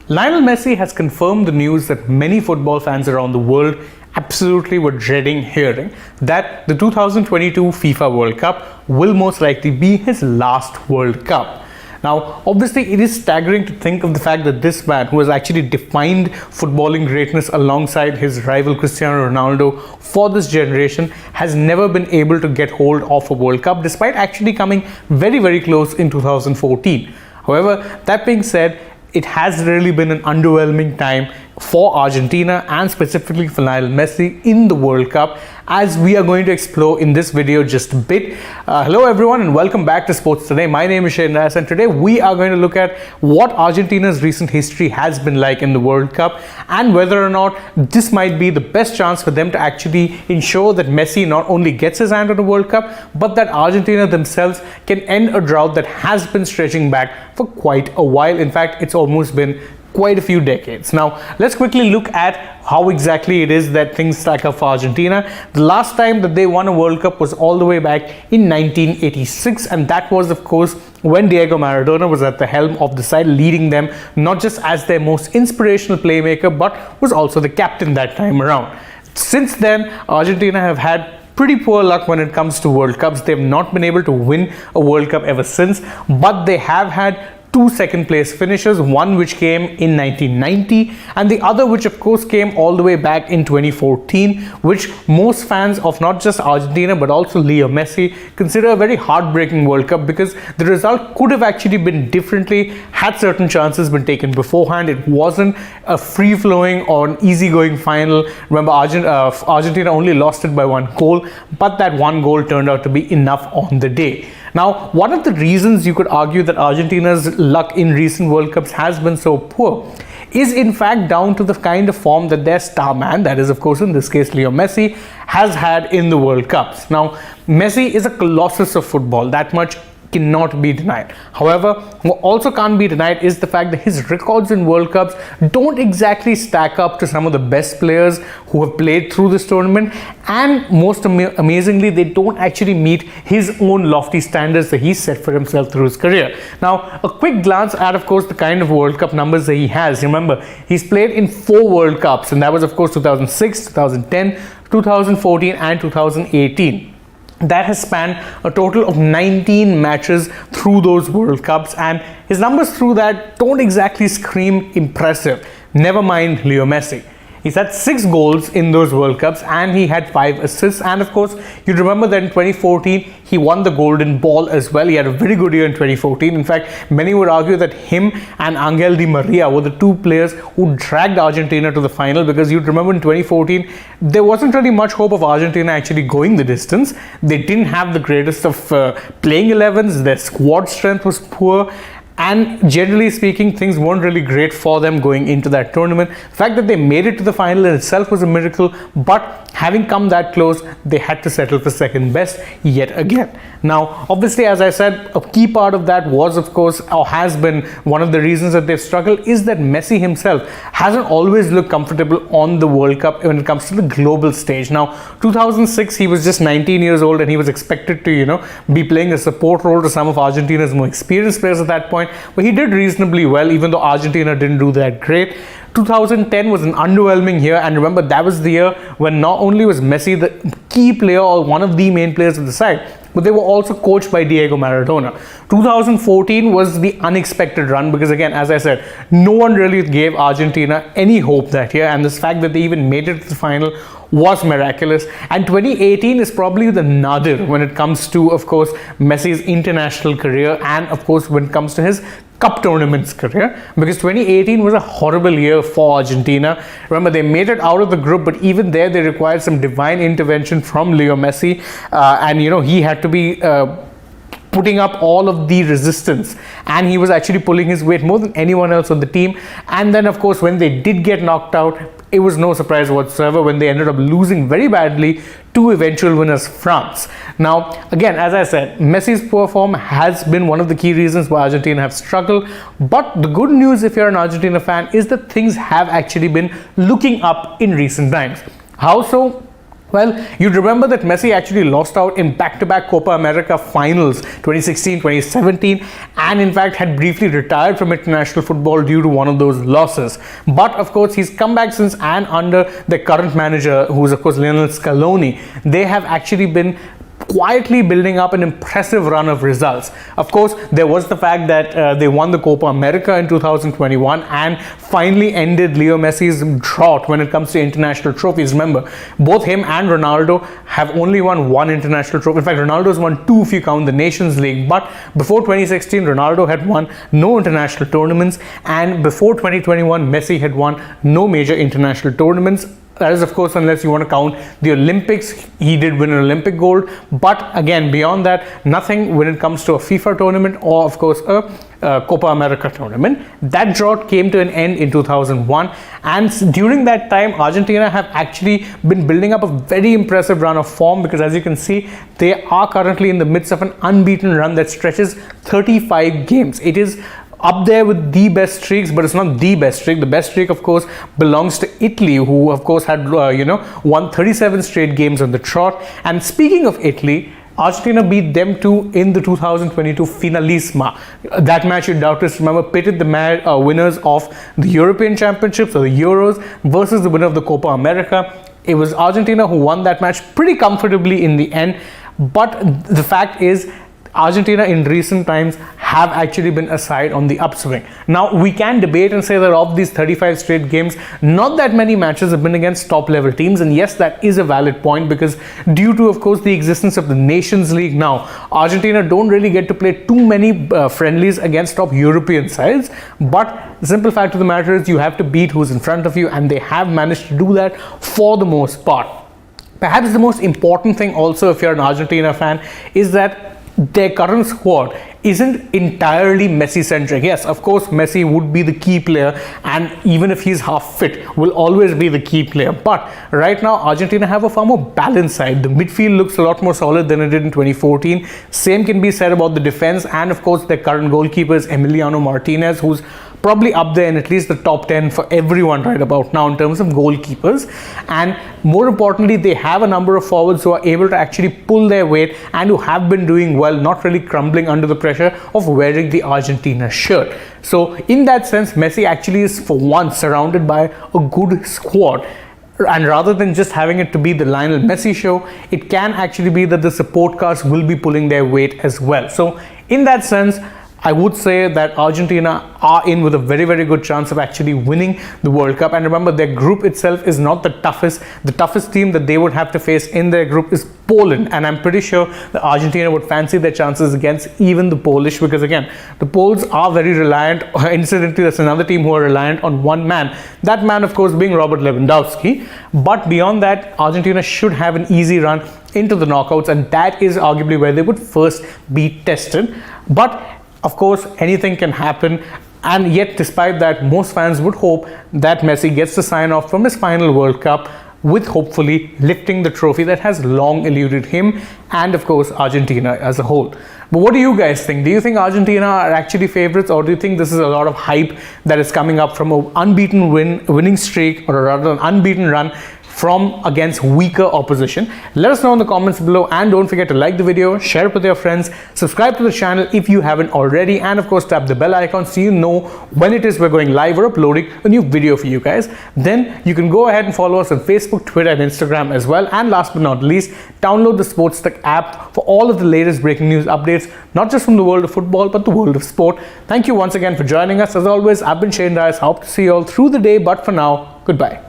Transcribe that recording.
Lionel Messi has confirmed the news that many football fans around the world absolutely were dreading hearing, that the 2022 FIFA World Cup will most likely be his last World Cup. Now, obviously, it is staggering to think of the fact that this man, who has actually defined footballing greatness alongside his rival Cristiano Ronaldo for this generation, has never been able to get hold of a World Cup, despite actually coming very, very close in 2014. However, that being said, it has really been an underwhelming time for Argentina and specifically for Lionel Messi in the World Cup, as we are going to explore in this video just a bit. Hello everyone and welcome back to Sports Today. My name is Shainraz and today we are going to look at what Argentina's recent history has been like in the World Cup and whether or not this might be the best chance for them to actually ensure that Messi not only gets his hand on the World Cup, but that Argentina themselves can end a drought that has been stretching back for quite a while. In fact, it's almost been quite a few decades. Now, let's quickly look at how exactly it is that things stack up for Argentina. The last time that they won a World Cup was all the way back in 1986, and that was, of course, when Diego Maradona was at the helm of the side, leading them not just as their most inspirational playmaker, but was also the captain that time around. Since then, Argentina have had pretty poor luck when it comes to World Cups. They've not been able to win a World Cup ever since, but they have had two second place finishes, one which came in 1990 and the other which of course came all the way back in 2014, which most fans of not just Argentina but also Lionel Messi consider a very heartbreaking World Cup, because the result could have actually been differently had certain chances been taken beforehand. It wasn't a free-flowing or an easygoing final. Remember, Argentina only lost it by one goal, but that one goal turned out to be enough on the day. Now, one of the reasons you could argue that Argentina's luck in recent World Cups has been so poor is in fact down to the kind of form that their star man, that is of course in this case Lionel Messi, has had in the World Cups. Now, Messi is a colossus of football, that much cannot be denied. However, what also can't be denied is the fact that his records in World Cups don't exactly stack up to some of the best players who have played through this tournament, and most amazingly, they don't actually meet his own lofty standards that he's set for himself through his career. Now, a quick glance at, of course, the kind of World Cup numbers that he has. Remember, he's played in 4 World Cups, and that was, of course, 2006, 2010, 2014, and 2018. That has spanned a total of 19 matches through those World Cups, and his numbers through that don't exactly scream impressive. Never mind Lionel Messi. He's had 6 goals in those World Cups and he had 5 assists, and of course you remember that in 2014 he won the Golden Ball as well. He had a very good year in 2014. In fact, many would argue that him and Angel Di Maria were the 2 players who dragged Argentina to the final, because you'd remember in 2014 there wasn't really much hope of Argentina actually going the distance. They didn't have the greatest of playing 11s, their squad strength was poor, and generally speaking, things weren't really great for them going into that tournament. The fact that they made it to the final in itself was a miracle, but having come that close, they had to settle for second best yet again. Now, obviously, as I said, a key part of that was, of course, or has been one of the reasons that they've struggled, is that Messi himself hasn't always looked comfortable on the World Cup when it comes to the global stage. Now, 2006, he was just 19 years old and he was expected to, be playing a support role to some of Argentina's more experienced players at that point. But he did reasonably well, even though Argentina didn't do that great. 2010 was an underwhelming year, and remember, that was the year when not only was Messi the key player or one of the main players of the side, but they were also coached by Diego Maradona. 2014 was the unexpected run, because again, as I said, no one really gave Argentina any hope that year, and this fact that they even made it to the final was miraculous. And 2018 is probably the nadir when it comes to, of course, Messi's international career, and of course when it comes to his Cup tournaments career, because 2018 was a horrible year for Argentina. Remember, they made it out of the group, but even there they required some divine intervention from Lionel Messi, and he had to be putting up all of the resistance, and he was actually pulling his weight more than anyone else on the team. And then of course when they did get knocked out, it was no surprise whatsoever when they ended up losing very badly to eventual winners France. Now again, as I said, Messi's poor form has been one of the key reasons why Argentina have struggled, but the good news if you're an Argentina fan is that things have actually been looking up in recent times. How so? Well, you'd remember that Messi actually lost out in back-to-back Copa America finals 2016, 2017, and in fact had briefly retired from international football due to one of those losses. But of course, he's come back since, and under the current manager, who's of course Lionel Scaloni, they have actually been quietly building up an impressive run of results. Of course, there was the fact that they won the Copa America in 2021 and finally ended Leo Messi's drought when it comes to international trophies. Remember, both him and Ronaldo have only won one international trophy. In fact, Ronaldo's won two if you count the Nations League. But before 2016, Ronaldo had won no international tournaments, and before 2021, Messi had won no major international tournaments. That is, of course, unless you want to count the Olympics. He did win an Olympic gold, but again, beyond that, nothing when it comes to a FIFA tournament or, of course, a Copa America tournament. That drought came to an end in 2001, and during that time, Argentina have actually been building up a very impressive run of form, because as you can see, they are currently in the midst of an unbeaten run that stretches 35 games. It is up there with the best streaks, but it's not the best streak. The best streak, of course, belongs to Italy, who of course had won 37 straight games on the trot. And speaking of Italy, Argentina beat them too in the 2022 Finalissima. That match, you doubtless remember, pitted the winners of the European Championships, or the Euros, versus the winner of the Copa America. It was Argentina who won that match pretty comfortably in the end. But the fact is, Argentina in recent times have actually been a side on the upswing. Now, we can debate and say that of these 35 straight games, not that many matches have been against top level teams. And yes, that is a valid point, because due to, of course, the existence of the Nations League now, Argentina don't really get to play too many friendlies against top European sides. But the simple fact of the matter is, you have to beat who's in front of you, and they have managed to do that for the most part. Perhaps the most important thing also, if you're an Argentina fan, is that their current squad isn't entirely Messi-centric. Yes, of course, Messi would be the key player, and even if he's half fit, will always be the key player. But right now, Argentina have a far more balanced side. The midfield looks a lot more solid than it did in 2014. Same can be said about the defense, and of course, their current goalkeeper is Emiliano Martinez, who's probably up there in at least the top 10 for everyone right about now in terms of goalkeepers. And more importantly, they have a number of forwards who are able to actually pull their weight and who have been doing well, not really crumbling under the pressure of wearing the Argentina shirt. So in that sense, Messi actually is for once surrounded by a good squad. And rather than just having it to be the Lionel Messi show, it can actually be that the support cast will be pulling their weight as well. So in that sense, I would say that Argentina are in with a very, very good chance of actually winning the World Cup. And remember, their group itself is not the toughest. The toughest team that they would have to face in their group is Poland. And I'm pretty sure that Argentina would fancy their chances against even the Polish, because again, the Poles are very reliant. Incidentally, that's another team who are reliant on one man. That man, of course, being Robert Lewandowski. But beyond that, Argentina should have an easy run into the knockouts, and that is arguably where they would first be tested. But of course, anything can happen, and yet despite that, most fans would hope that Messi gets the sign off from his final World Cup, with hopefully lifting the trophy that has long eluded him and of course Argentina as a whole. But what do you guys think? Do you think Argentina are actually favorites, or do you think this is a lot of hype that is coming up from an unbeaten winning streak, or rather an unbeaten run from against weaker opposition? Let us know in the comments below, and don't forget to like the video, share it with your friends, subscribe to the channel if you haven't already, and of course tap the bell icon so you know when it is we're going live or uploading a new video for you guys. Then you can go ahead and follow us on Facebook, Twitter and Instagram as well. And last but not least, download the AajTak app for all of the latest breaking news updates, not just from the world of football but the world of sport. Thank you once again for joining us. As always, I've been Shane Dias. Hope to see you all through the day, but for now, goodbye.